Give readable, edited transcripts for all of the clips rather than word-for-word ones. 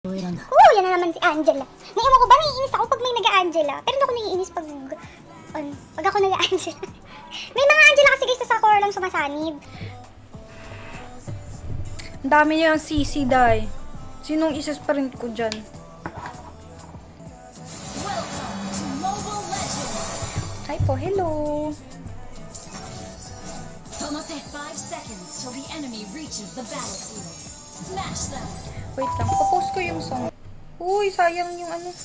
Yan na naman si Angela. Naiiwan ko ba, naiinis ako pag may nag-Angela. Pero hindi ako naiinis pag ako nag-Angela. May mga Angela kasi guys na sa core lang sumasanib. Ang dami niya ang CC, Day. Sinong isa-sprint ko dyan? Hi po, hello. 5 seconds till the enemy reaches the battlefield. Smash them. Wait lang, papost ko yung song. Uy, sayang yung ano.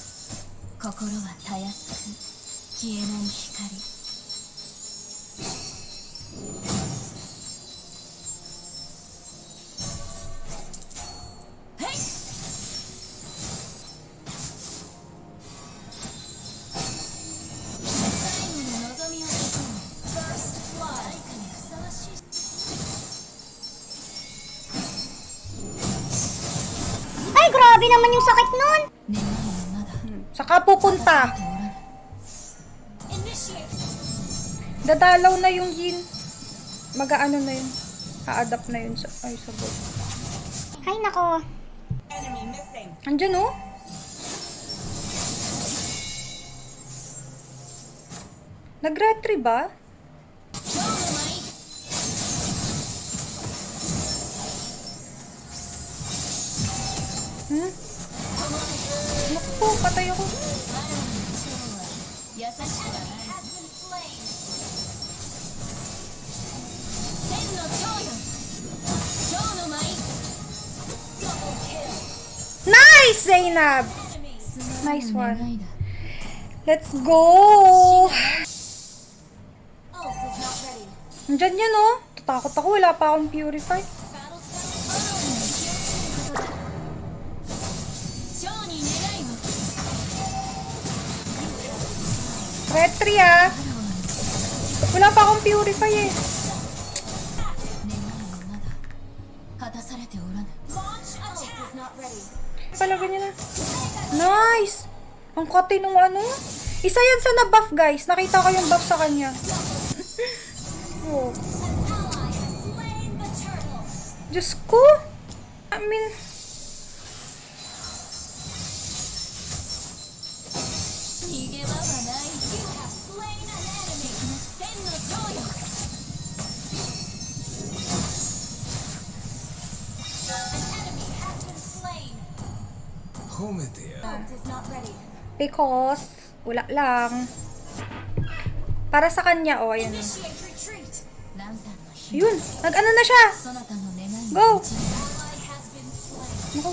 心はたやすく消えない光。へい。最後の望みをつかむ。First blood。誰かにふさわしい。 Ay, grabe naman yung sakit nun. Saka pupunta. Dadalaw na yung yin. Mag-aano na yun. A-adapt na yun sa bot. Ay, nako. Andyan oh. Nag-retry ba? Hmm? Naku, patay ako. Nice, Zainab! Nice one. Let's go! Andyan yan oh. Tatakot ako, wala pa akong purify. Retry ah. Wala pa akong purify eh. Pala ganyan na. Nice! Ang kote nung ano. Isa yan sa na-buff guys. Nakita ko yung buff sa kanya. Oh. Diyos ko. I mean... Because, wala lang. Para sa kanya, oh, ayan. Yun, nag-ano na siya. Go! Go!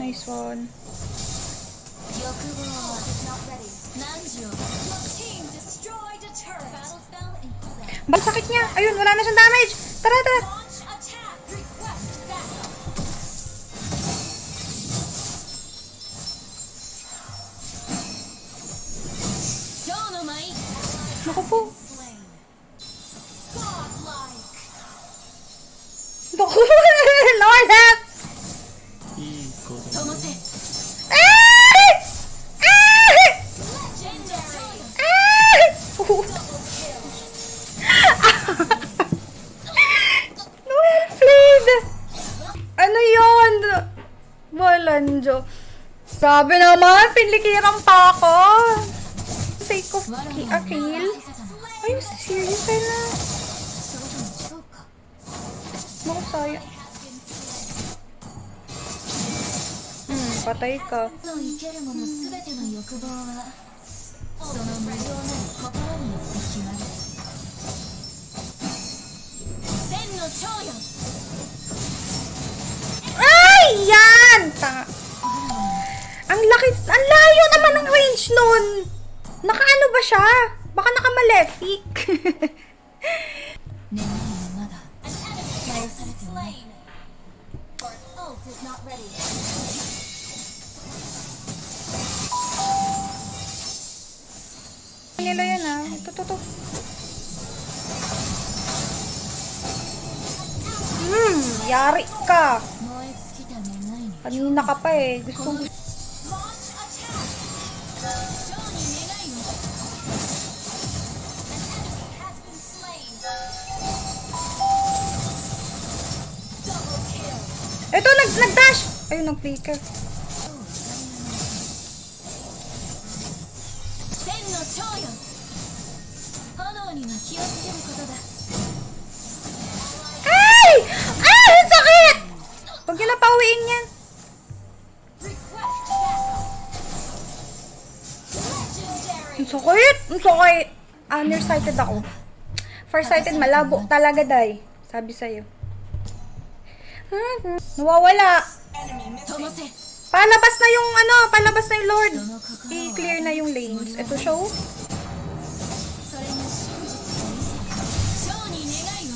Nice one. Bang sakit niya. Ayun, wala na siyang damage. Tara, tara. Naku po. Naku. Lord help. Ano yun? Walanjo. Grabe naman, pinlikirang pa ako. Sake of a kill? Ay, serious ka na. Naku, sayang. Patay ka. Ay, yan! Ang laki, ang layo naman ng range nun. Nakaano ba siya? Baka naka-malefic. Nila yan ah. Ito. Yari ka. Kanina ka pa eh. Gusto. Ito, nag-dash! Ayun, nag-flicker. 千の長よ炎には気をつけることだ Ay! Ay! Ang sakit! Huwag niyo na pauwiin yan. Request backup Legendary Ang sakit! Ang sakit! Nearsighted ako. Farsighted, malabo talaga, day. Sabi sa'yo. Nawawala. ともせ Palabas na yung palabas na yung Lord. I-clear na yung lanes. Ito siya, oh. それが真実の見せショーに願いを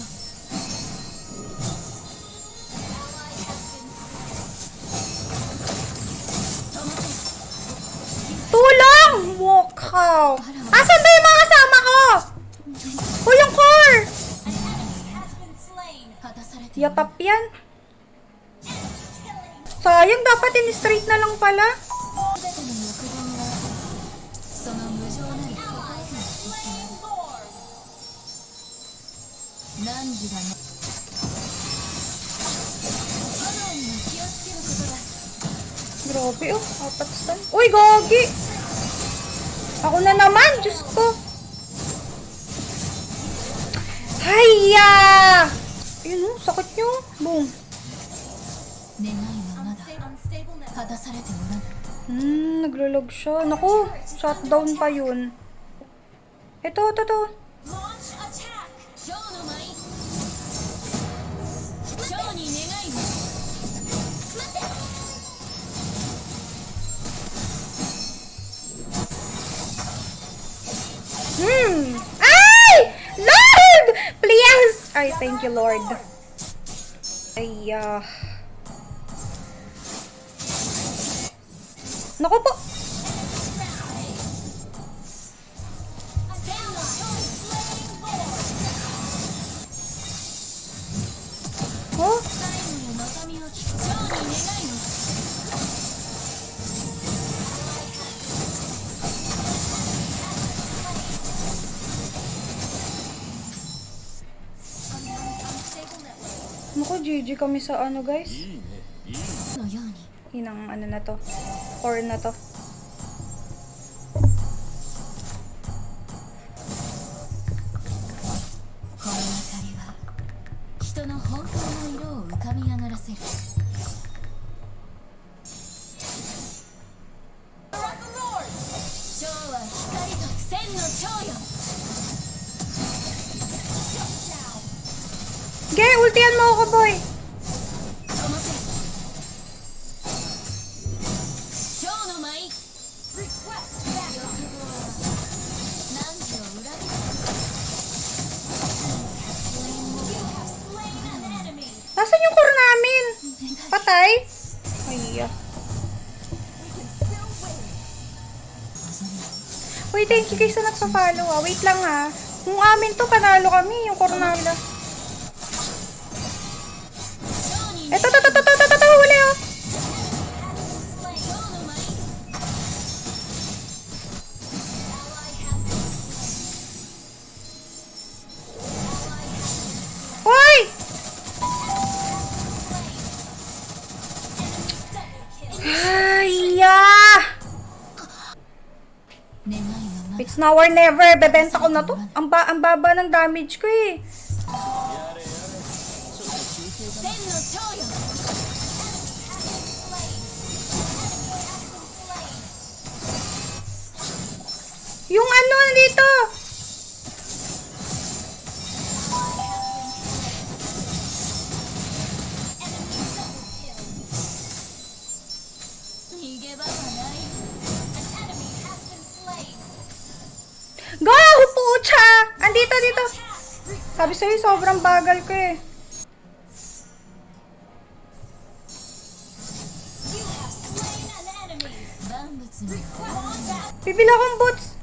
Tulong! Wow! Asan ba yung mga kasama ko? O yung core! 果たされて Yatap yan. Sayang, dapat in-straight na lang pala. 全ての欲望はその無情なる答えが何時だね炎には気をつけることだ Grabe, oh. Apat stun. Uy, gagi! Ako na naman, Diyos ko. Hayya! Ayun, oh, sakit nyo. Boom. 願いはまだ果たされておらぬ Naglalag siya. Naku, shutdown pa yun. Ito. Launch attack! ショーの舞ショーに願いを待て Ay! Lord! Please! Ay, thank you, Lord. Ay, Naku po. Oh? 最後の望みを聞くショーに願いを Naku, GG kami sa guys. のように Inang na to. Core na to. この明かりは人の本当の色を浮かび上がらせるショーは光と千の長よ Ge, ultihan mo ako, boy. ともせショーの舞欲望は何時を裏切る Nasaan yung core namin? Patay? Ay, Wait, thank you guys sa nagpa-follow, ah. Wait lang, ha. Kung amin to, panalo kami. Yung core namin. Eto, huli, oh. Hoy! Ay, It's now or never. Bebenta ko na to. Ang baba ng damage ko, eh. Yung dito. Go! Pucha! Andito, dito. Sabi sa'yo, sobrang bagal ko, eh. Bibili akong boots.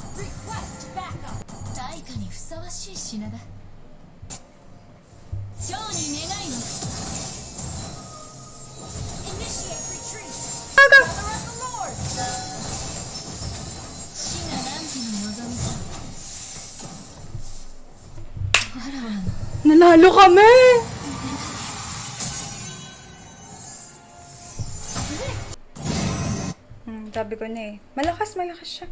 対価にふさわしい品だ蝶に願いを Initiate retreat Aga!死が何時に望むかわらわの Nanalo kami! Sabi ko na eh. Malakas siya.